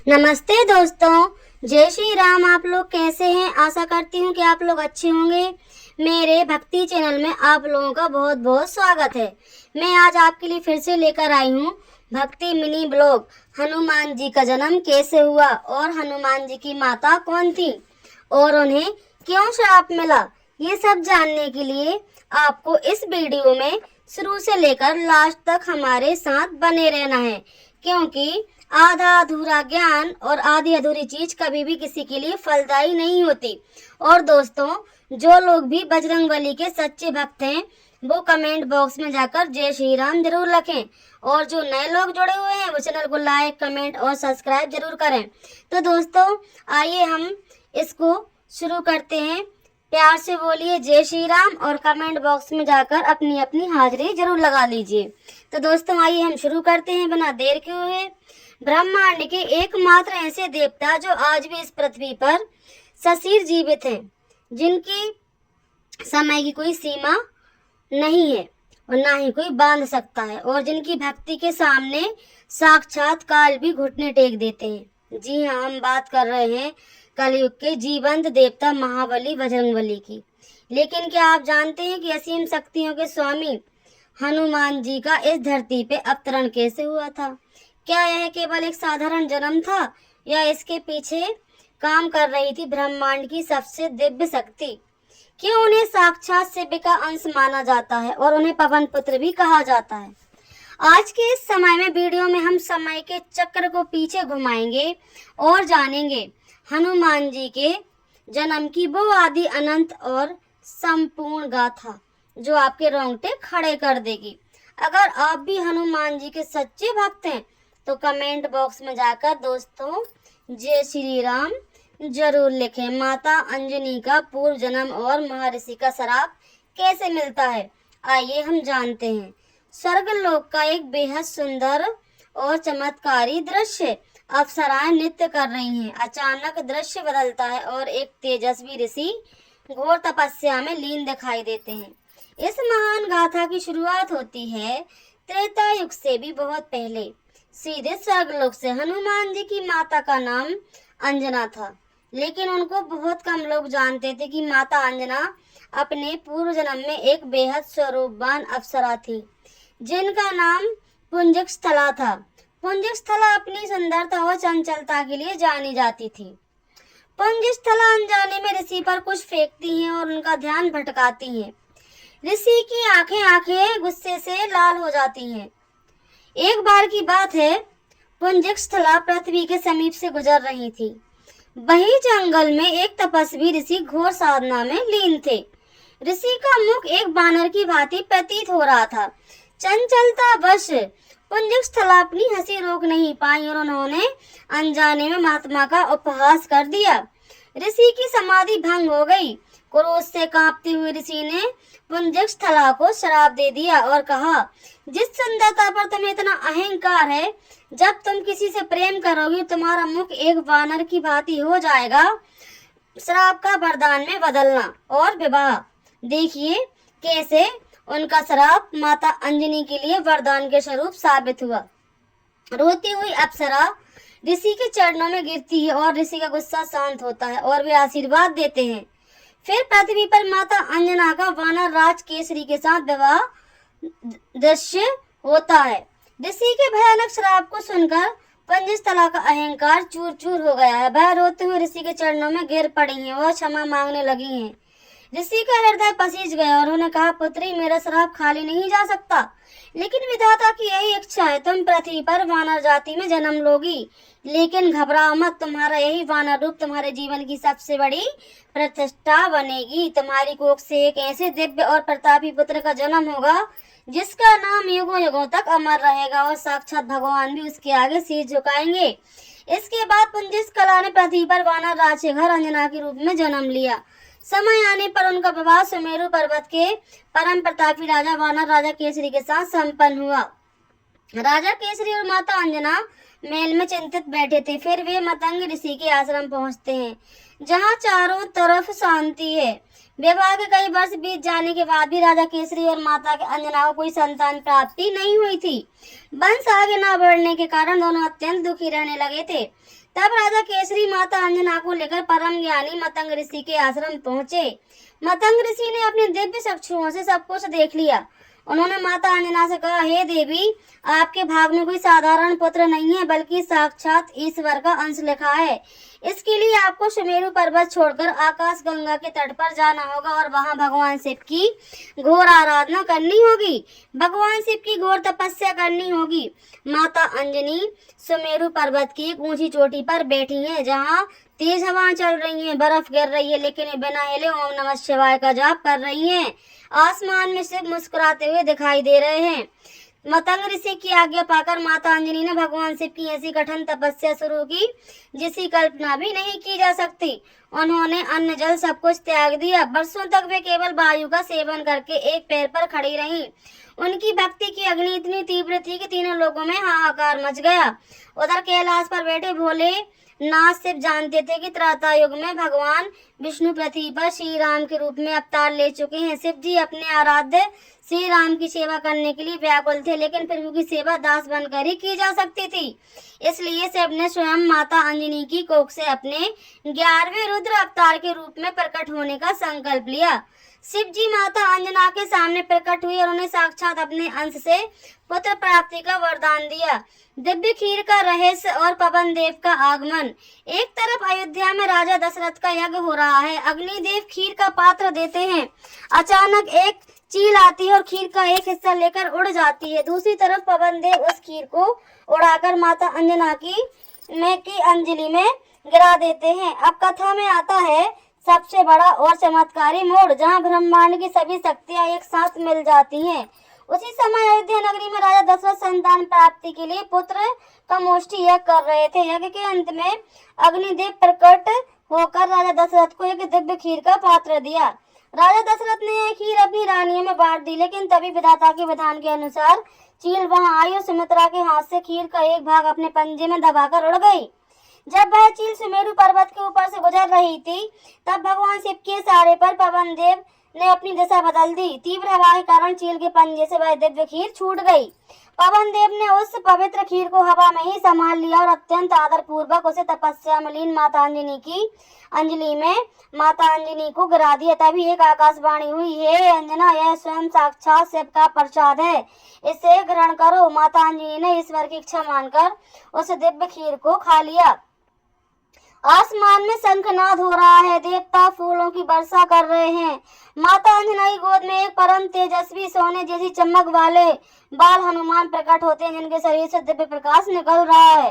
नमस्ते दोस्तों, जय श्री राम। आप लोग कैसे हैं? आशा करती हूँ कि आप लोग अच्छे होंगे। मेरे भक्ति चैनल में आप लोगों का बहुत बहुत स्वागत है। मैं आज आपके लिए फिर से लेकर आई हूँ भक्ति मिनी ब्लॉग। हनुमान जी का जन्म कैसे हुआ और हनुमान जी की माता कौन थी और उन्हें क्यों श्राप मिला, ये सब जानने के लिए आपको इस वीडियो में शुरू से लेकर लास्ट तक हमारे साथ बने रहना है, क्योंकि आधा अधूरा ज्ञान और आधी अधूरी चीज कभी भी किसी के लिए फलदायी नहीं होती। और दोस्तों, जो लोग भी बजरंगबली के सच्चे भक्त हैं वो कमेंट बॉक्स में जाकर जय श्री राम जरूर लिखें, और जो नए लोग जुड़े हुए हैं वो चैनल को लाइक, कमेंट और सब्सक्राइब जरूर करें। तो दोस्तों, आइए हम इसको शुरू करते हैं। प्यार से बोलिए जय श्री राम और कमेंट बॉक्स में जाकर अपनी अपनी हाजिरी जरूर लगा लीजिए। तो दोस्तों, आइए हम शुरू करते हैं बिना देर के हुए। ब्रह्मांड के एकमात्र ऐसे देवता जो आज भी इस पृथ्वी पर सशीर जीवित हैं, जिनकी समय की कोई सीमा नहीं है और ना ही कोई बांध सकता है, और जिनकी भक्ति के सामने साक्षात काल भी घुटने टेक देते हैं। जी हाँ, हम बात कर रहे हैं कलयुग के जीवंत देवता महाबली बजरंगबली की। लेकिन क्या आप जानते हैं कि असीम शक्तियों के स्वामी हनुमान जी का इस धरती पे अवतरण कैसे हुआ था? क्या यह केवल एक साधारण जन्म था या इसके पीछे काम कर रही थी ब्रह्मांड की सबसे दिव्य शक्ति? क्यों उन्हें साक्षात शिव का अंश माना जाता है और उन्हें पवन पुत्र भी कहा जाता है? आज के इस समय में वीडियो में हम समय के चक्र को पीछे घुमाएंगे और जानेंगे हनुमान जी के जन्म की वो आदि अनंत और संपूर्ण गाथा जो आपके रोंगटे खड़े कर देगी। अगर आप भी हनुमान जी के सच्चे भक्त हैं तो कमेंट बॉक्स में जाकर दोस्तों जय श्री राम जरूर लिखें। माता अंजनी का पूर्व जन्म और महर्षि का श्राप कैसे मिलता है, आइए हम जानते हैं। स्वर्गलोक का एक बेहद सुंदर और चमत्कारी दृश्य। अप्सराएं नृत्य कर रही हैं। अचानक दृश्य बदलता है और एक तेजस्वी ऋषि घोर तपस्या में लीन दिखाई देते हैं। इस महान गाथा की शुरुआत होती है त्रेता युग से भी बहुत पहले, सीधे स्वर्गलोक से। हनुमान जी की माता का नाम अंजना था, लेकिन उनको बहुत कम लोग जानते थे कि माता अंजना अपने पूर्व जन्म में एक बेहद स्वरूपवान अप्सरा थी, जिनका नाम पुंजस्थला था। पुंजस्थला अपनी सुंदरता और चंचलता के लिए जानी जाती थी। पुंजस्थला अनजाने में ऋषि पर कुछ फेंकती हैं और उनका ध्यान भटकाती हैं। ऋषि की आंखें गुस्से से लाल हो जाती हैं। एक बार की बात है, पुंजस्थला पृथ्वी के समीप से गुजर रही थी। वही जंगल में एक तपस्वी ऋषि घोर साधना में लीन थे। ऋषि का मुख एक बानर की भांति प्रतीत हो रहा था। चंचलता वश पुंजस्थला अपनी हंसी रोक नहीं पाई और उन्होंने अनजाने में महात्मा का उपहास कर दिया। ऋषि की समाधि भंग हो गई। क्रोध से कांपते हुए ऋषि ने पुंजस्थला को श्राप दे दिया और कहा, जिस सुंदरता पर तुम्हें इतना अहंकार है, जब तुम किसी से प्रेम करोगी तुम्हारा मुख एक वानर की भांति हो जाएगा। श्राप का वरदान में बदलना और विवाह। देखिए कैसे उनका श्राप माता अंजनी के लिए वरदान के स्वरूप साबित हुआ। रोती हुई अप्सरा ऋषि के चरणों में गिरती है और ऋषि का गुस्सा शांत होता है और वे आशीर्वाद देते हैं। फिर पृथ्वी पर माता अंजना का वानर राज केसरी के साथ विवाह दृश्य होता है। ऋषि के भयानक श्राप को सुनकर पुंजस्थला का अहंकार चूर चूर हो गया है। वह रोते हुए ऋषि के चरणों में गिर पड़ी हैं और क्षमा मांगने लगी हैं। ऋषि का हृदय पसीज गया और उन्होंने कहा, पुत्री, मेरा श्राप खाली नहीं जा सकता, लेकिन विधाता की यही इच्छा है, तुम पृथ्वी पर वानर जाति में जन्म लोगी। लेकिन घबराओ मत, तुम्हारा यही वानर रूप तुम्हारे जीवन की सबसे बड़ी प्रतिष्ठा बनेगी। तुम्हारी कोख से एक ऐसे दिव्य और प्रतापी पुत्र का जन्म होगा जिसका नाम युगों युगों तक अमर रहेगा और साक्षात भगवान भी उसके आगे शीश झुकाएंगे। इसके बाद पुंजस्थला ने पृथ्वी पर वानर राज के घर अंजना के रूप में जन्म लिया। समय आने पर उनका विवाह सुमेरु पर्वत के परम प्रतापी राजा वानर राजा केसरी के साथ संपन्न हुआ। राजा केसरी और माता अंजना महल में चिंतित बैठे थे। फिर वे मतंग ऋषि के आश्रम पहुंचते हैं, जहां चारों तरफ शांति है। विवाह के कई वर्ष बीत जाने के बाद भी राजा केसरी और माता के अंजना को कोई संतान प्राप्ति नहीं हुई थी। वंश आगे न बढ़ने के कारण दोनों अत्यंत दुखी रहने लगे थे। तब राजा केसरी माता अंजना को लेकर परम ज्ञानी मतंग ऋषि के आश्रम पहुंचे। मतंग ऋषि ने अपने दिव्य चक्षुओं से सब कुछ देख लिया। उन्होंने माता अंजना से कहा, हे देवी, आपके भाग में कोई साधारण पुत्र नहीं है, बल्कि साक्षात ईश्वर का अंश लिखा है। इसके लिए आपको सुमेरु पर्वत छोड़कर आकाश गंगा के तट पर जाना होगा और वहां भगवान शिव की घोर आराधना करनी होगी। भगवान शिव की घोर तपस्या करनी होगी। माता अंजनी सुमेरु पर्वत की एक ऊंची चोटी पर बैठी हैं, जहां तेज हवाएं चल रही हैं, बर्फ गिर रही है, लेकिन वे बिना हिले ओम नमः शिवाय का जाप कर रही हैं। आसमान में शिव मुस्कुराते हुए दिखाई दे रहे हैं। मतंग ऋषि की आज्ञा पाकर माता अंजनी ने भगवान शिव की ऐसी कठिन तपस्या शुरू की जिसकी कल्पना भी नहीं की जा सकती। उन्होंने अन्न जल सब कुछ त्याग दिया। वर्षों तक वे केवल वायु का सेवन करके एक पैर पर खड़ी रहीं। उनकी भक्ति की अग्नि इतनी तीव्र थी कि तीनों लोगों में हाहाकार मच गया। उधर कैलाश पर बैठे भोले नाथ शिव जानते थे कि त्रेता युग में भगवान विष्णु पृथ्वी पर श्री राम के रूप में अवतार ले चुके हैं। शिव जी अपने आराध्य श्री राम की सेवा करने के लिए व्याकुल थे, लेकिन प्रभु की सेवा दास बनकर ही की जा सकती थी। इसलिए शिव ने स्वयं माता अंजनी की कोख से अपने 11वें रुद्र अवतार के रूप में प्रकट होने का संकल्प लिया। शिव जी माता अंजना के सामने प्रकट हुए और उन्हें साक्षात अपने अंश से पुत्र प्राप्ति का वरदान दिया। दिव्य खीर का रहस्य और पवन देव का आगमन। एक तरफ अयोध्या में राजा दशरथ का यज्ञ हो रहा है। अग्निदेव खीर का पात्र देते हैं। अचानक एक चील आती है और खीर का एक हिस्सा लेकर उड़ जाती है। दूसरी तरफ पवन देव उस खीर को उड़ाकर माता अंजना की अंजलि में गिरा देते हैं। अब कथा में आता है सबसे बड़ा और चमत्कारी मोड़, जहां ब्रह्मांड की सभी शक्तियां एक साथ मिल जाती हैं। उसी समय अयोध्या नगरी में राजा दशरथ संतान प्राप्ति के लिए पुत्र कामोष्ठी यज्ञ कर रहे थे। यज्ञ के अंत में अग्निदेव प्रकट होकर राजा दशरथ को एक दिव्य खीर का पात्र दिया। राजा दशरथ ने यह खीर अपनी रानियों में बांट दी, लेकिन तभी विधाता के विधान के अनुसार चील वहां आई और सुमित्रा के हाथ से खीर का एक भाग अपने पंजे में दबाकर उड़ गई। जब वह चील सुमेरु पर्वत के ऊपर से गुजर रही थी, तब भगवान शिव के इशारे पर पवन देव ने अपनी दिशा बदल दी। तीव्र हवा के कारण चील के पंजे से वह दिव्य खीर छूट गई। पवन देव ने उस पवित्र खीर को हवा में ही संभाल लिया और अत्यंत आदर पूर्वक उसे तपस्या मलिन माता अंजनी की अंजलि में माता अंजनी को गिरा दिया। तभी एक आकाशवाणी हुई, हे अंजना, यह स्वयं साक्षात शिव का प्रसाद है, इसे ग्रहण करो। माता अंजनी ने ईश्वर की इच्छा मानकर उस दिव्य खीर को खा लिया। आसमान में शंखनाद हो रहा है। देवता फूलों की वर्षा कर रहे हैं। माता अंजना की गोद में एक परम तेजस्वी सोने जैसी चमक वाले बाल हनुमान प्रकट होते हैं, जिनके शरीर से दिव्य प्रकाश निकल रहा है।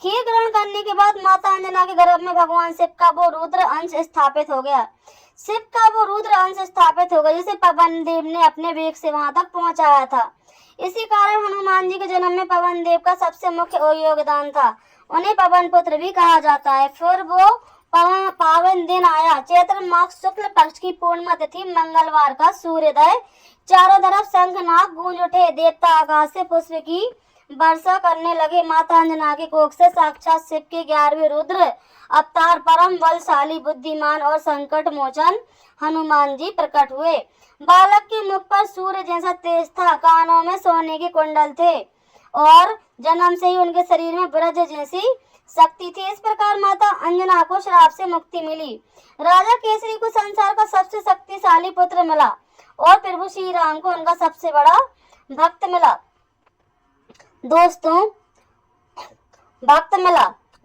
खीर ग्रहण करने के बाद माता अंजना के गर्भ में भगवान शिव का वो रुद्र अंश स्थापित हो गया। शिव का वो रुद्र अंश स्थापित हो गया जिसे पवन देव ने अपने वेग से वहां तक पहुंचाया था। इसी कारण हनुमान जी के जन्म में पवन देव का सबसे मुख्य योगदान था। उन्हें पवन पुत्र भी कहा जाता है। फिर वो पावन दिन आया। चैत्र मास शुक्ल पक्ष की पूर्णिमा तिथि मंगलवार का सूर्योदय। चारों तरफ शंखनाद गूंज उठे। देवता आकाश से पुष्प की वर्षा करने लगे। माता अंजना के कोख से साक्षात शिव के 11वें रुद्र अवतार परम बलशाली, बुद्धिमान और संकट मोचन हनुमान जी प्रकट हुए। बालक के मुख पर सूर्य जैसा तेज था। कानों में सोने के कुंडल थे और जन्म से ही उनके शरीर में ब्रज जैसी शक्ति थी। इस प्रकार माता अंजना को श्राप से मुक्ति मिली। राजा केसरी को संसार का सबसे शक्तिशाली पुत्र मिला और प्रभु श्री राम को उनका सबसे बड़ा भक्त मिला।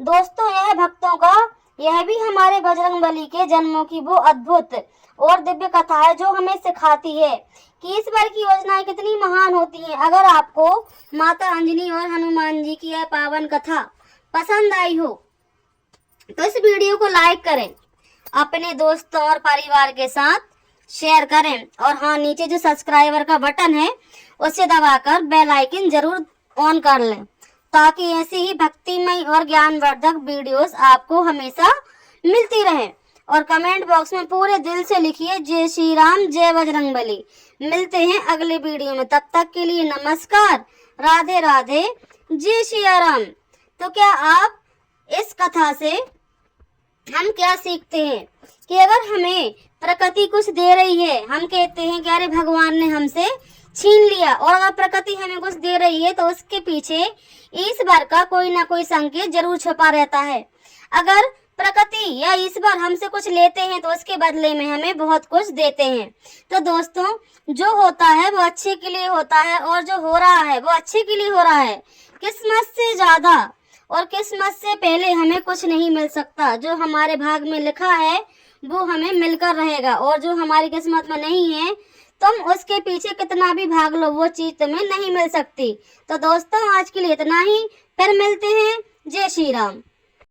दोस्तों यह भक्तों का, यह भी हमारे बजरंगबली के जन्मों की वो अद्भुत और दिव्य कथा है, जो हमें सिखाती है कि ईश्वर की योजनाएं कितनी महान होती हैं। अगर आपको माता अंजनी और हनुमान जी की यह पावन कथा पसंद आई हो तो इस वीडियो को लाइक करें, अपने दोस्तों और परिवार के साथ शेयर करें और हाँ, नीचे जो सब्सक्राइबर का बटन है उसे दबाकर बेल आइकन जरूर ऑन कर लें, ताकि ऐसी ही भक्तिमय और ज्ञानवर्धक वीडियोस आपको हमेशा मिलती रहे। और कमेंट बॉक्स में पूरे दिल से लिखिए जय श्री राम, जय बजरंगबली। मिलते हैं अगले वीडियो में, तब तक के लिए नमस्कार, राधे राधे, जय श्री राम। तो क्या आप इस कथा से हम क्या सीखते हैं कि अगर हमें प्रकृति कुछ दे रही है, हम कहते हैं कि अरे भगवान ने हमसे छीन लिया, और अगर प्रकृति हमें कुछ दे रही है तो उसके पीछे ईश्वर का कोई ना कोई संकेत जरूर छुपा रहता है। अगर प्रकृति या ईश्वर हमसे कुछ लेते हैं तो उसके बदले में हमें बहुत कुछ देते हैं। तो दोस्तों, जो होता है वो अच्छे के लिए होता है, और जो हो रहा है वो अच्छे के लिए हो रहा है। किस्मत से ज्यादा और किस्मत से पहले हमें कुछ नहीं मिल सकता। जो हमारे भाग में लिखा है वो हमें मिलकर रहेगा, और जो हमारी किस्मत में नहीं है तुम उसके पीछे कितना भी भाग लो, वो चीज तुम्हें नहीं मिल सकती। तो दोस्तों, आज के लिए इतना ही, फिर मिलते हैं। जय श्री राम।